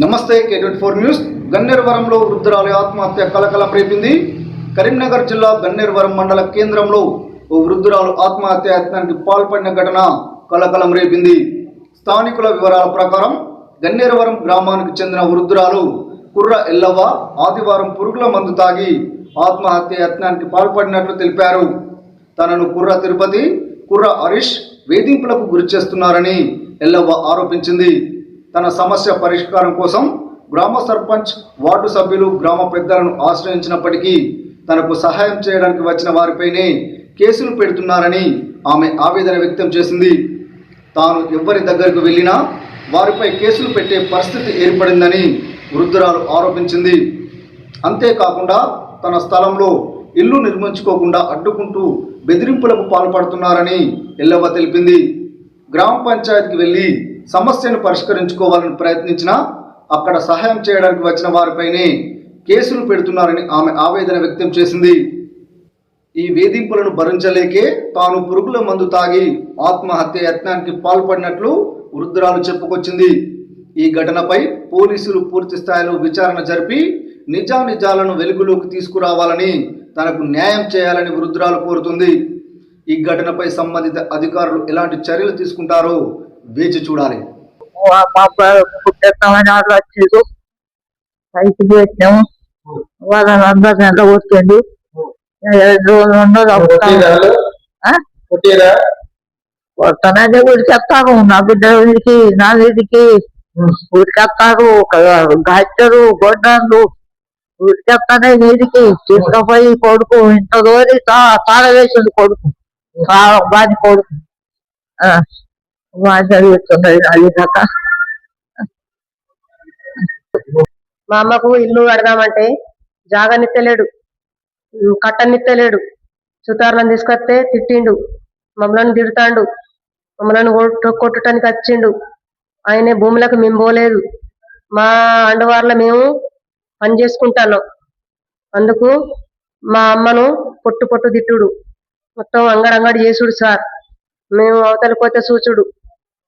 నమస్తే K24 news. గన్నేరువరంలో వృద్ధురాలి ఆత్మహత్య కలకలం రేపింది. కరీంనగర్ జిల్లా గన్నేరువరం మండల కేంద్రంలో ఓ వృద్ధురాలు ఆత్మహత్య యత్నానికి పాల్పడిన ఘటన కలకలం రేపింది. స్థానికుల వివరాల ప్రకారం గన్నేరువరం గ్రామానికి చెందిన వృద్ధురాలు కుర్ర ఎల్లవ్వ ఆదివారం పురుగుల మందు తాగి ఆత్మహత్య యత్నానికి పాల్పడినట్లు తెలిపారు. తనను కుర్ర తిరుపతి, కుర్ర హరీష్ వేధింపులకు గురి చేస్తున్నారని ఎల్లవ్వ ఆరోపించింది. తన సమస్య పరిష్కారం కోసం గ్రామ సర్పంచ్, వార్డు సభ్యులు, గ్రామ పెద్దలను ఆశ్రయించినప్పటికీ తనకు సహాయం చేయడానికి వచ్చిన వారిపైనే కేసులు పెడుతున్నారని ఆమె ఆవేదన వ్యక్తం చేసింది. తాను ఎవరి దగ్గరకు వెళ్ళినా వారిపై కేసులు పెట్టే పరిస్థితి ఏర్పడిందని వృద్ధురాలు ఆరోపించింది. అంతేకాకుండా తన స్థలంలో ఇల్లు నిర్మించుకోకుండా అడ్డుకుంటూ బెదిరింపులకు పాల్పడుతున్నారని ఎల్లవ్వ తెలిపింది. గ్రామ పంచాయతీకి వెళ్ళి సమస్యను పరిష్కరించుకోవాలని ప్రయత్నించినా అక్కడ సహాయం చేయడానికి వచ్చిన వారిపైనే కేసులు పెడుతున్నారని ఆమె ఆవేదన వ్యక్తం చేసింది. ఈ వేధింపులను భరించలేకే తాను పురుగుల మందు తాగి ఆత్మహత్య యత్నానికి పాల్పడినట్లు వృద్ధురాలు చెప్పుకొచ్చింది. ఈ ఘటనపై పోలీసులు పూర్తి స్థాయిలో విచారణ జరిపి నిజానిజాలను వెలుగులోకి తీసుకురావాలని, తనకు న్యాయం చేయాలని వృద్ధురాలు కోరుతుంది. ఈ ఘటనపై సంబంధిత అధికారులు ఎలాంటి చర్యలు తీసుకుంటారో వేచి చూడాలి. వాళ్ళని అందరిని ఎంత కూర్చోండి కొట్టనైతే ఉరికెత్తారు. నా బిడ్డ వీడికి, నా వీడికి ఉరికెత్తారు. గచ్చరు, గొడ్డలు ఉరికెత్తానే వీడికి తీసుకుపోయి కొడుకు ఇంత దూరి తాళ వేసింది. కొడుకు బాని కొడుకు చదువుతున్నాయి. అది కాక మా అమ్మకు ఇల్లు కడదామంటే జాగనిత్తలేడు, కట్టనిత్తలేడు. సుతారులను తీసుకొస్తే తిట్టిండు, మమ్మల్ని తిడతాండు, మమ్మల్ని కొట్టడానికి వచ్చిండు. ఆయనే భూములకు మేము పోలేదు, మా అండవార్ల మేము పని చేసుకుంటాను. అందుకు మా అమ్మను పొట్టు తిట్టుడు, మొత్తం అంగడి చేసుడు సార్. మేము అవతల పోతే చూసుడు,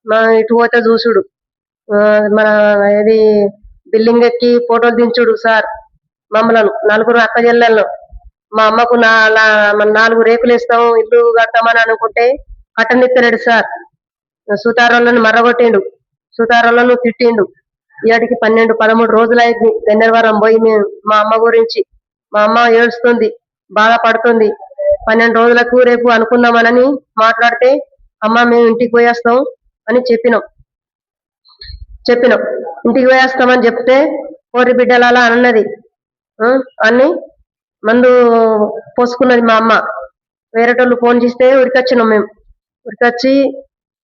మా ఇటు పోతే చూసుడు, మన ఇది బిల్డింగ్ ఎక్కి ఫోటోలు దించుడు సార్. మమ్మలను నలుగురు అక్క చెల్లెలను మా అమ్మకు 4 రేకులు ఇస్తాము, ఇల్లు కడతామని అనుకుంటే కట్టనిత్తలేడు సార్. సుతారోళ్ళను మర్రగొట్టిండు, సుతారోళ్ళను తిట్టిండు. ఇవాటికి 12-13 రోజులు అయింది గన్నేరువరం పోయి మేము మా అమ్మ గురించి. మా అమ్మ ఏడుస్తుంది, బాధపడుతుంది. 12 రోజులకు రేపు అనుకుందామనని మాట్లాడితే అమ్మ మేము ఇంటికి పోయేస్తాం అని చెప్పినాం. ఇంటికి పోయేస్తామని చెప్తే కోరి బిడ్డలాలా అన్నది అన్ని మందు పోసుకున్నది మా అమ్మ. వేరేటోళ్ళు ఫోన్ చేస్తే ఉరికొచ్చినాం. మేము ఉరికొచ్చి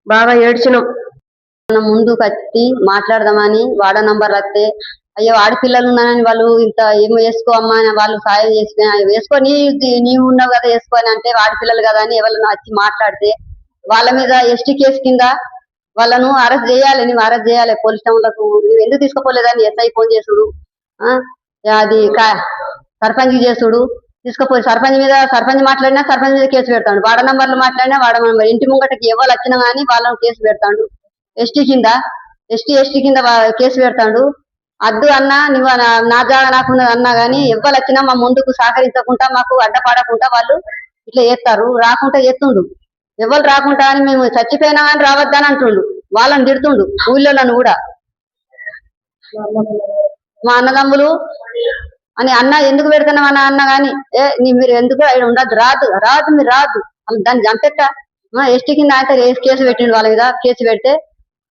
బాగా ఏడ్చినాం. ముందుకు వచ్చి మాట్లాడదామని వాడ నంబర్ వస్తే, అయ్యో ఆడపిల్లలు ఉన్నానని వాళ్ళు ఇంత ఏమో వేసుకోమ్మా అని వాళ్ళు సాయం వేసుకొని నీవు ఉన్నావు కదా వేసుకొని అంటే ఆడపిల్లలు కదా అని ఎవరైనా వచ్చి మాట్లాడితే వాళ్ళ మీద ఎస్టీ కేసు కింద వాళ్ళను అరెస్ట్ చేయాలి. నువ్వు అరెస్ట్ చేయాలి పోలీస్ స్టేషన్లకు. నువ్వు ఎందుకు తీసుకుపోలేదని ఎస్ఐ ఫోన్ చేసుడు, అది సర్పంచ్ చేసుడు. తీసుకుపోయి సర్పంచ్ మాట్లాడినా సర్పంచ్ మీద కేసు పెడతాడు, వాడ నంబర్లు మాట్లాడినా వాడ నంబర్. ఇంటి ముంగటకి ఎవరు వచ్చినా కానీ వాళ్ళను కేసు పెడతాడు. ఎస్టీ కింద కేసు పెడతాడు. అద్దు అన్నా నువ్వు నా జాగా నాకున్నది అన్నా గానీ ఎవ్వరు వచ్చినా మా ముందుకు సహకరించకుండా మాకు అడ్డపడకుండా వాళ్ళు ఇట్లా చేస్తారు. రాకుండా చేస్తుండు, ఎవరు రాకుండా అని మేము చచ్చిపోయినా కానీ రావద్దని అంటుండు. వాళ్ళని తిడుతుండు ఊళ్ళోలను కూడా. మా అన్నదమ్ములు అని అన్న ఎందుకు పెడుతున్నావు అన్న గాని మీరు ఎందుకు ఉండదు, రాదు మీరు రాదు, దాన్ని చంపెట్టా ఎస్టీ కింద అయితే కేసు పెట్టిండు. వాళ్ళ మీద కేసు పెడితే